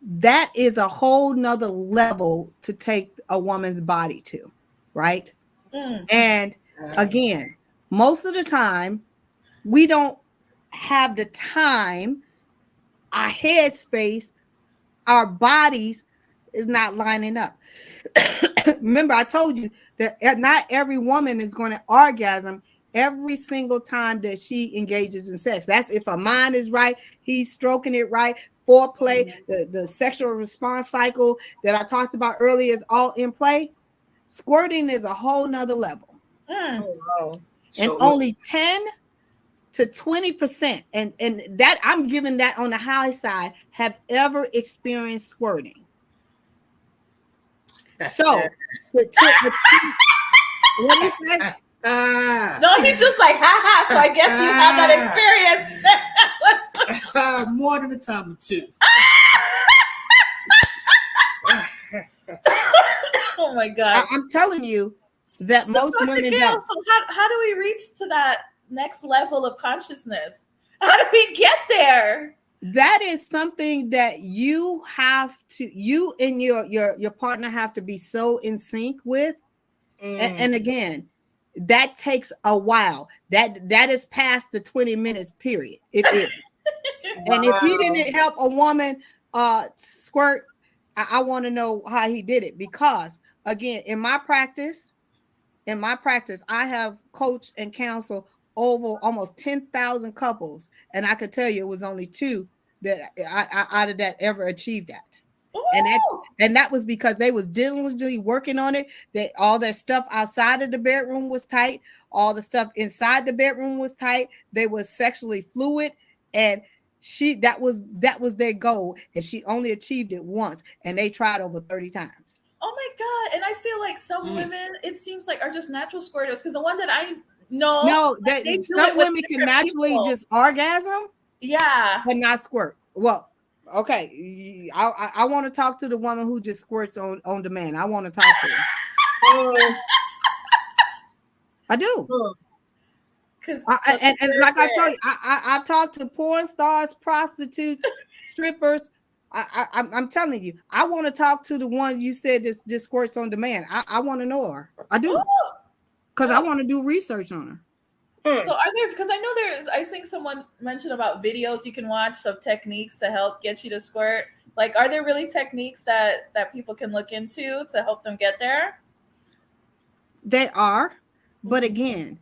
that is a whole nother level to take a woman's body to, right? And again, most of the time, we don't have the time, our headspace, our bodies is not lining up. Remember, I told you that not every woman is going to orgasm every single time that she engages in sex. That's if her mind is right, he's stroking it right, foreplay, the sexual response cycle that I talked about earlier is all in play. Squirting is a whole nother level. Oh, wow. And So only 10 to 20%, and that I'm giving that on the high side, have ever experienced squirting. So, what do you say? No, he's just like, ha. So I guess you have that experience. More than a time or two. Oh my God. I'm telling you that most Dr. women Gail, don't. so how do we reach to that next level of consciousness? How do we get there? That is something that you and your partner have to be so in sync with. And again, that takes a while. That is past the 20 minutes period. It is. And if he didn't help a woman squirt, I want to know how he did it, because again, in my practice, I have coached and counseled over almost 10,000 couples, and I could tell you it was only 2 that I out of that ever achieved that. And that was because they was diligently working on it. That all that stuff outside of the bedroom was tight. All the stuff inside the bedroom was tight. They was sexually fluid, and that was their goal, and she only achieved it once, and they tried over 30 times. Oh my God. And I feel like some women, it seems like, are just natural squirters, because the one that I know, No, like, they do some it with women can different naturally people. just orgasm, Yeah. but not squirt. Well, okay, I want to talk to the woman who just squirts on demand. I want to talk to her. I do. And like I told you, I've talked to porn stars, prostitutes, strippers. I'm telling you, I want to talk to the one you said this just squirts on demand. I want to know her. I do, because I want to do research on her. So are there, because I know I think someone mentioned about videos you can watch of techniques to help get you to squirt. Like, are there really techniques that people can look into to help them get there? They are, but again,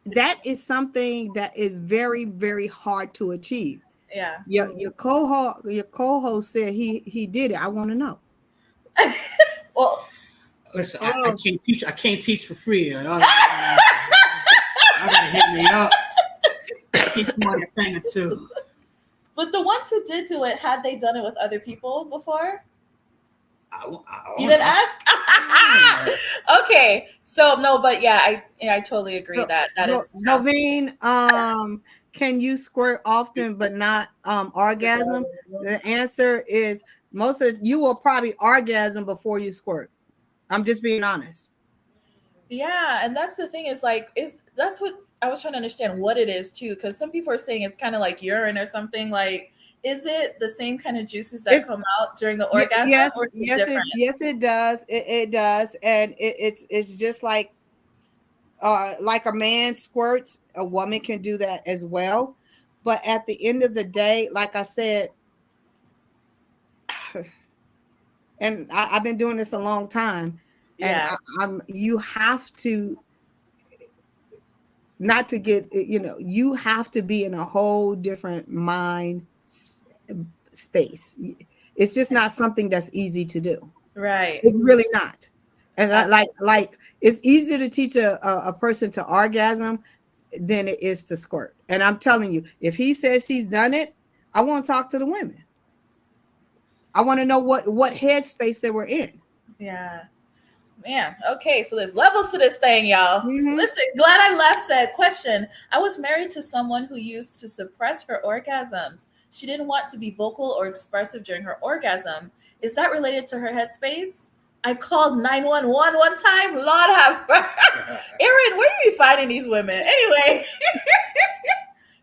that is something that is very, very hard to achieve. Yeah. Your co-host said he did it. I want to know. Well, listen, I can't teach for free. I gotta hit me up. Teach somebody a thing or two. But the ones who did do it, had they done it with other people before? You didn't ask? Okay. So no, but yeah, I totally agree that is tough. Noveen, can you squirt often but not orgasm? The answer is you will probably orgasm before you squirt. I'm just being honest. Yeah, and that's the thing, is like, that's what I was trying to understand what it is too, because some people are saying it's kind of like urine or something. Like, is it the same kind of juices that come out during the orgasm? Yes, or yes, it does. It does, and it's just like a man squirts, a woman can do that as well. But at the end of the day, like I said, and I've been doing this a long time. Yeah. And you have to, not to get, you have to be in a whole different mind space. It's just not something that's easy to do. Right. It's really not. And like it's easier to teach a person to orgasm than it is to squirt. And I'm telling you, if he says he's done it, I want to talk to the women. I want to know what headspace they were in. Yeah. Man, okay, so there's levels to this thing, y'all. Mm-hmm. Listen, Glad I Left said, question, I was married to someone who used to suppress her orgasms. She didn't want to be vocal or expressive during her orgasm. Is that related to her headspace? I called 911 one time. Lord have mercy. Erin, where are you finding these women? Anyway,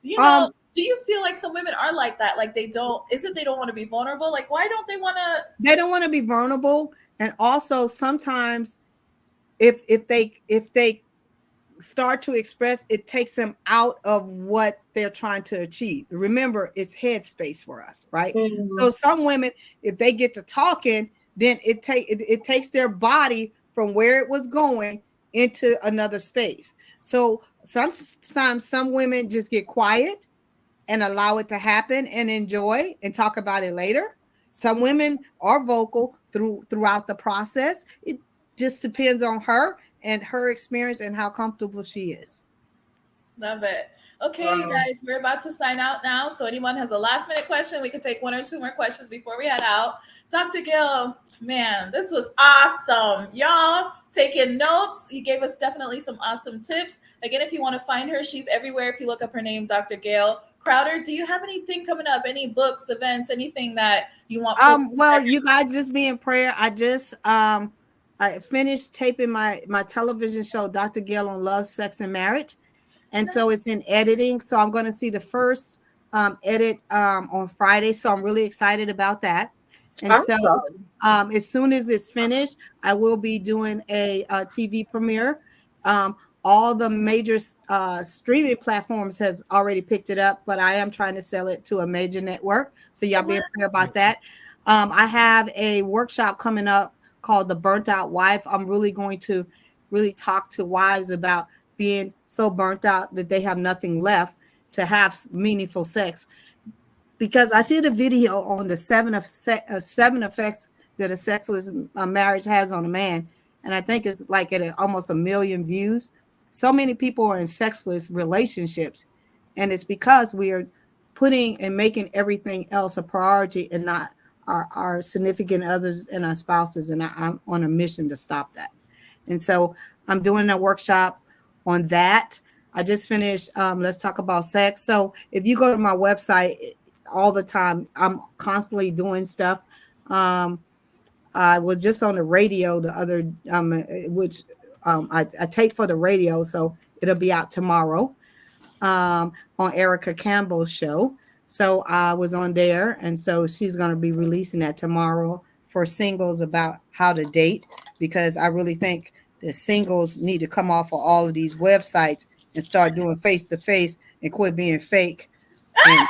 do you feel like some women are like that? Like they don't want to be vulnerable? Like, why don't they want to? They don't want to be vulnerable. And also sometimes if they start to express, it takes them out of what they're trying to achieve. Remember, it's headspace for us, right? Mm-hmm. So some women, if they get to talking, then it takes their body from where it was going into another space. So sometimes some women just get quiet and allow it to happen and enjoy and talk about it later. Some women are vocal throughout the process. It just depends on her and her experience and how comfortable she is. Love it. Okay, you guys, we're about to sign out now. So anyone has a last minute question, we can take one or two more questions before we head out. Dr. Gill, man, this was awesome. Y'all taking notes. You gave us definitely some awesome tips. Again, if you want to find her, she's everywhere. If you look up her name, Dr. Gail Crowder. Do you have anything coming up? Any books, events, anything that you want folks to Well, check you guys just be in prayer. I finished taping my television show, Dr. Gail on Love, Sex, and Marriage. And so it's in editing. So I'm going to see the first edit on Friday. So I'm really excited about that. And so as soon as it's finished, I will be doing a TV premiere. All the major streaming platforms has already picked it up, but I am trying to sell it to a major network. So y'all be aware about that. I have a workshop coming up called The Burnt Out Wife. I'm really going to really talk to wives about being so burnt out that they have nothing left to have meaningful sex. Because I see the video on the seven effects that a sexless marriage has on a man, and I think it's like at almost 1 million views. So many people are in sexless relationships, and it's because we are putting and making everything else a priority and not our significant others and our spouses. And I'm on a mission to stop that. And so I'm doing a workshop on that. I just finished Let's Talk About Sex. So if you go to my website all the time, I'm constantly doing stuff. I was just on the radio the other which I tape for the radio, so it'll be out tomorrow on Erica Campbell's show. So I was on there, and so she's going to be releasing that tomorrow for singles about how to date, because I really think the singles need to come off of all of these websites and start doing face-to-face and quit being fake. And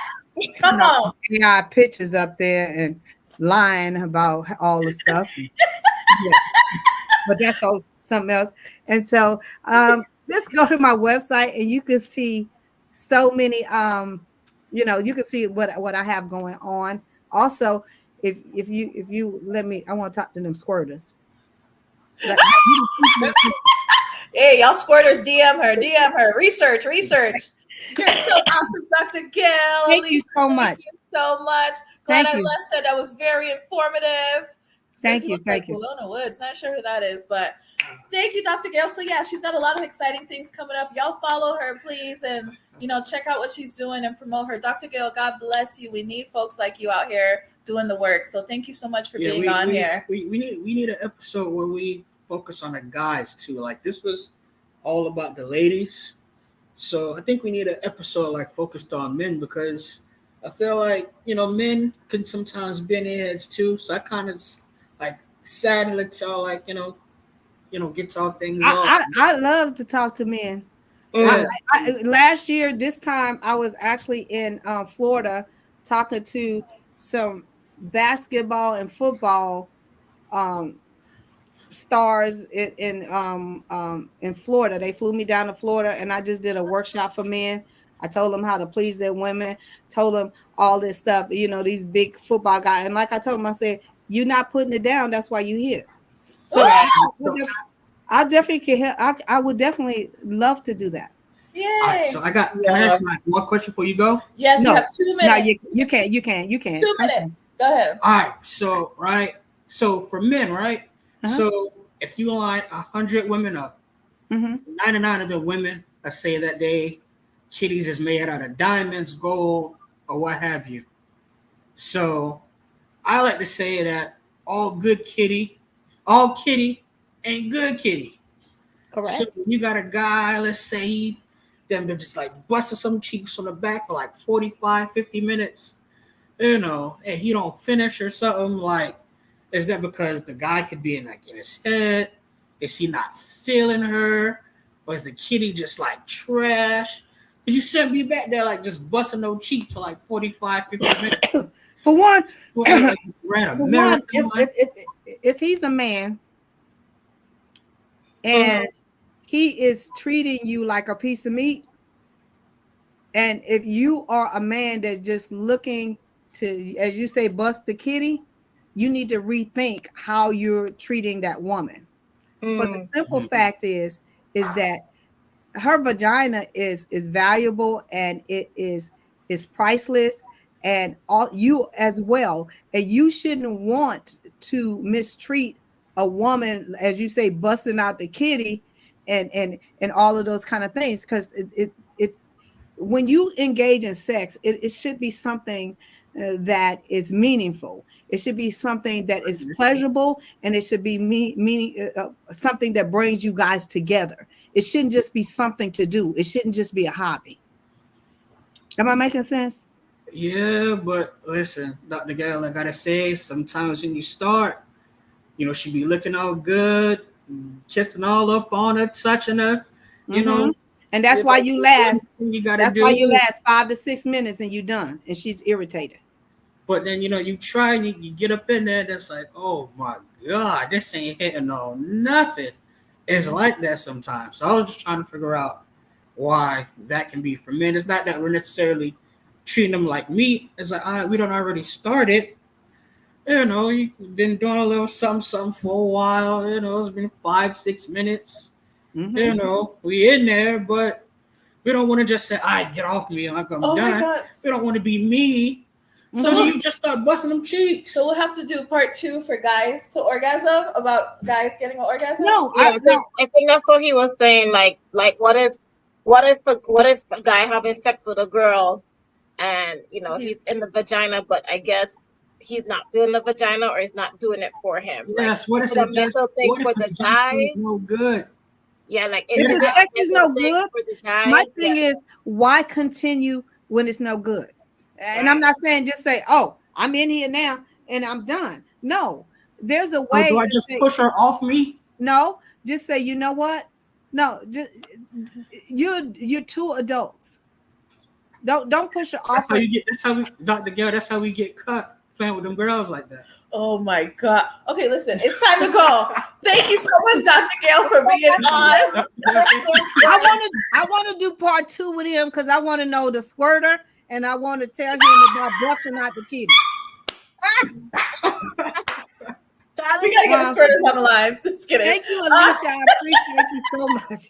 Come on. AI pictures up there and lying about all the stuff. Yeah. But that's all something else. And so just go to my website and you can see so many you can see what I have going on. Also, if you let me, I want to talk to them squirters. Hey, y'all squirters, DM her. Research. You're so awesome, Dr. Gail. Thank you so much. Thank you so much. Glad I left said that was very informative. Thank you. Bologna Woods. Not sure who that is, but thank you, Dr. Gail. So yeah, she's got a lot of exciting things coming up. Y'all follow her, please, and check out what she's doing and promote her. Dr. Gail, God bless you. We need folks like you out here doing the work. So thank you so much for being on here. We need an episode where we focus on the guys too. Like, this was all about the ladies. So I think we need an episode like focused on men, because I feel like, men can sometimes be in their heads too. So I kind of like sad to tell, like, gets all things off. I love to talk to men. Yeah. Last year, this time, I was actually in Florida talking to some basketball and football stars in Florida. They flew me down to Florida, and I just did a workshop for men. I told them how to please their women, told them all this stuff, these big football guys. And like I told them, I said, you're not putting it down. That's why you're here. So I definitely can help. I would definitely love to do that. Yeah. Right, so can I ask like one question before you go? Yes, you have 2 minutes. No, you can't. 2 minutes. Go ahead. All right. So for men, right? So if you line 100 women up, 99 of the women, let's say that kitties is made out of diamonds, gold, or what have you. So I like to say that all kitty ain't good kitty. Correct. So you got a guy, let's say them just like busting some cheeks from the back for like 45, 50 minutes, and he don't finish or something. Like, is that because the guy could be in his head? Is he not feeling her? Or is the kitty just like trash? But you shouldn't be back there like just busting no cheeks for like 45, 50 minutes. For one, if he's a man and he is treating you like a piece of meat, And if you are a man that's just looking to, as you say, bust the kitty, you need to rethink how you're treating that woman. For the simple fact is that her vagina is valuable, and it is priceless, and all you as well. And you shouldn't want to mistreat a woman, as you say, busting out the kitty and all of those kind of things, because it when you engage in sex, it should be something that is meaningful. It should be something that is pleasurable, and it should be meaning something that brings you guys together. It shouldn't just be something to do. It shouldn't just be a hobby. Am I making sense? Yeah, but listen, Dr. Gail, I gotta say, sometimes when you start, she be looking all good, kissing all up on her, touching her, And that's why you last. You gotta That's do. why you last 5 to 6 minutes and you're done, and she's irritated. But then you try and you get up in there, that's like, oh my God, this ain't hitting on nothing. It's like that sometimes. So I was just trying to figure out why that can be for men. It's not that we're necessarily treating them like meat. It's like, all right, we don't already started. You've been doing a little something for a while. It's been 5-6 minutes. We in there, but we don't want to just say, all right, get off me, like I'm done. We don't want to be me. So you just start busting them cheeks. So we'll have to do part 2 for guys to orgasm, about guys getting an orgasm. No, I think that's what he was saying. Like what if a guy having sex with a girl, and he's in the vagina, but I guess he's not feeling the vagina, or he's not doing it for him. Yes, what is a mental thing for the guy? No good. Yeah, like if the sex is no good. For the guys, my thing is, why continue when it's no good? And I'm not saying just say, oh, I'm in here now and I'm done. No, there's a way. Do I just push her off me? No, just say, you know what? No, just you're two adults. Don't push her off. Dr. Gail, that's how we get cut, playing with them girls like that. Oh my God. Okay, listen, it's time to go. Thank you so much, Dr. Gail, for being on. I want to do part 2 with him, because I want to know the squirter, and I want to tell him about busting out the kitty. We gotta get the squirters on the line. Just kidding. Thank you, Alicia. I appreciate you so much.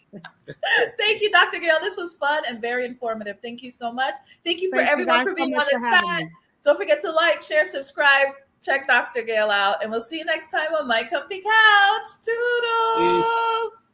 Thank you, Dr. Gail. This was fun and very informative. Thank you so much. Thank you for everyone for being on the chat. Don't forget to like, share, subscribe. Check Dr. Gail out, and we'll see you next time on My Comfy Couch. Toodles. Peace.